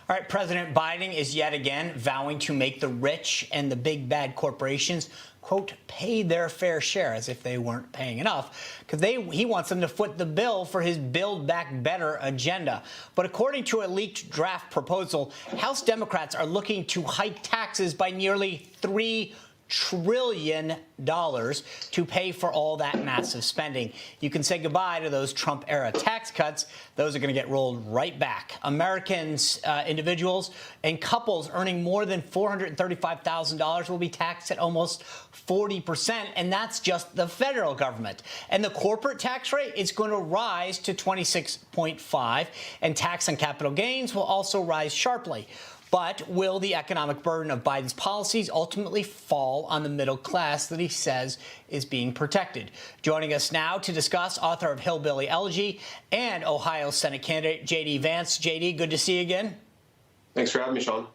All right, President Biden is yet again vowing to make the rich and the big bad corporations, quote, pay their fair share, as if they weren't paying enough, because he wants them to foot the bill for his Build Back Better agenda. But according to a leaked draft proposal, House Democrats are looking to hike taxes by nearly $3 trillion to pay for all that massive spending. You can say goodbye to those Trump-era tax cuts. Those are going to get rolled right back. Americans, individuals, and couples earning more than $435,000 will be taxed at almost 40%, and that's just the federal government. And the corporate tax rate is going to rise to 26.5%, and tax on capital gains will also rise sharply. But will the economic burden of Biden's policies ultimately fall on the middle class that he says is being protected? Joining us now to discuss, author of Hillbilly Elegy and Ohio Senate candidate JD Vance. JD, good to see you again. Thanks for having me, Sean.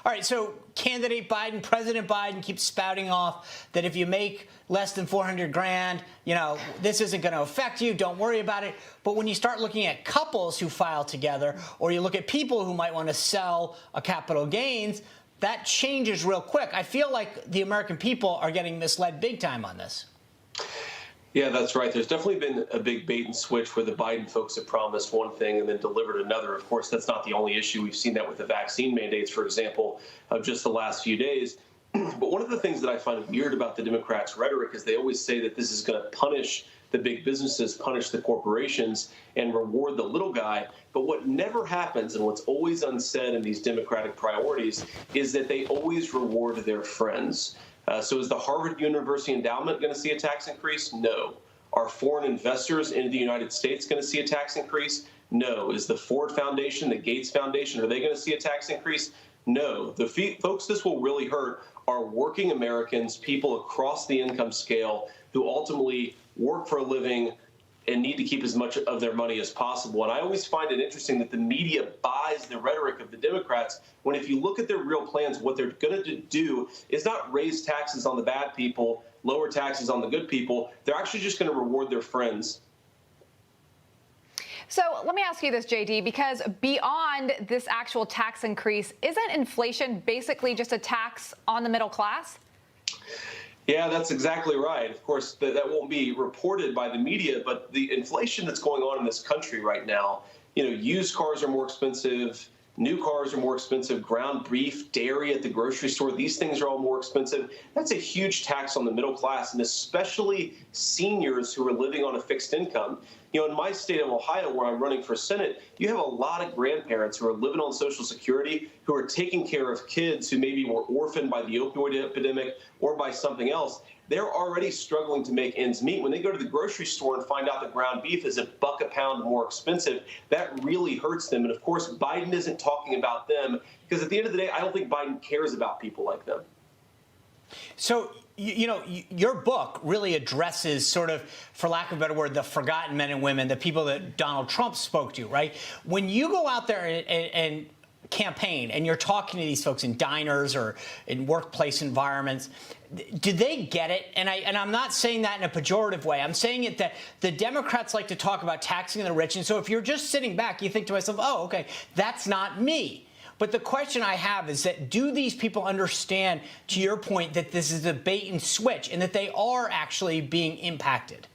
All right, so candidate Biden, President Biden keeps spouting off that if you make less than 400 grand, you know, this isn't going to affect you. Don't worry about it. But when you start looking at couples who file together, or you look at people who might want to sell a capital gains, that changes real quick. I feel like the American people are getting misled big time on this. Yeah, that's right. There's definitely been a big bait and switch where the Biden folks have promised one thing and then delivered another. Of course, that's not the only issue. We've seen that with the vaccine mandates, for example, of just the last few days. But one of the things that I find weird about the Democrats' rhetoric is they always say that this is going to punish the big businesses, punish the corporations, and reward the little guy. But what never happens, and what's always unsaid in these Democratic priorities, is that they always reward their friends. So is the Harvard University endowment going to see a tax increase? No. Are foreign investors into the United States going to see a tax increase? No. Is the Ford Foundation, the Gates Foundation, are they going to see a tax increase? No. The folks this will really hurt are working Americans, people across the income scale who ultimately work for a living and need to keep as much of their money as possible. And I always find it interesting that the media buys the rhetoric of the Democrats when, if you look at their real plans, what they're going to do is not raise taxes on the bad people, lower taxes on the good people. They're actually just going to reward their friends. So let me ask you this, JD, because beyond this actual tax increase, isn't inflation basically just a tax on the middle class? Yeah, that's exactly right. Of course, that won't be reported by the media, but the inflation that's going on in this country right now, you know, used cars are more expensive, new cars are more expensive, ground beef, dairy at the grocery store, these things are all more expensive. That's a huge tax on the middle class, and especially seniors who are living on a fixed income. You know, in my state of Ohio, where I'm running for Senate, you have a lot of grandparents who are living on Social Security, who are taking care of kids who maybe were orphaned by the opioid epidemic or by something else. They're already struggling to make ends meet. When they go to the grocery store and find out that ground beef is $1 a pound more expensive, that really hurts them. And of course, Biden isn't talking about them, because at the end of the day, I don't think Biden cares about people like them. So, you know, your book really addresses sort of, for lack of a better word, the forgotten men and women, the people that Donald Trump spoke to, right? When you go out there and campaign and you're talking to these folks in diners or in workplace environments, do they get it? And I'm not saying that in a pejorative way. I'm saying it that the Democrats like to talk about taxing the rich. And so if you're just sitting back, you think to myself, oh, okay, that's not me. But the question I have is that, do these people understand, to your point, that this is a bait and switch and that they are actually being impacted?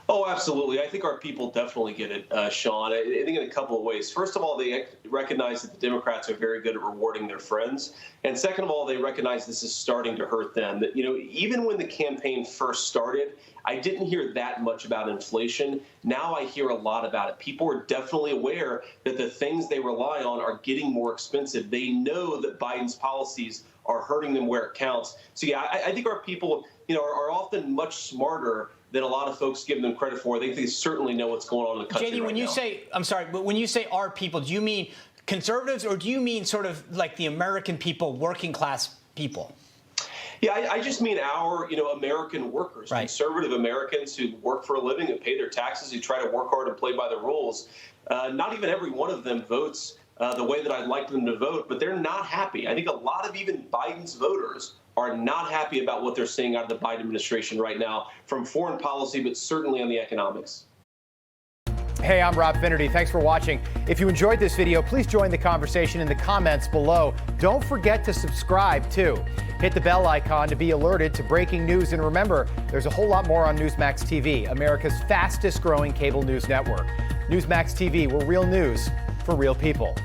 Oh, absolutely. I think our people definitely get it, Sean. I think in a couple of ways. First of all, they recognize that the Democrats are very good at rewarding their friends. And second of all, they recognize this is starting to hurt them. That, you know, even when the campaign first started, I didn't hear that much about inflation. Now I hear a lot about it. People are definitely aware that the things they rely on are getting more expensive. They know that Biden's policies are hurting them where it counts. So, yeah, I think our people, you know, are often much smarter than a lot of folks give them credit for. They certainly know what's going on in the country JD, when you say, I'm sorry, but when you say our people, do you mean conservatives, or do you mean sort of like the American people, working class people? Yeah, I just mean our, you know, American workers, right? Conservative Americans who work for a living, who pay their taxes, who try to work hard and play by the rules. Not even every one of them votes the way that I'd like them to vote, but they're not happy. I think a lot of even Biden's voters are not happy about what they're seeing out of the Biden administration right now, from foreign policy, but certainly on the economics. Hey, I'm Rob Finnerty. Thanks for watching. If you enjoyed this video, please join the conversation in the comments below. Don't forget to subscribe, too. Hit the bell icon to be alerted to breaking news. And remember, there's a whole lot more on Newsmax TV, America's fastest growing cable news network. Newsmax TV, we're real news for real people.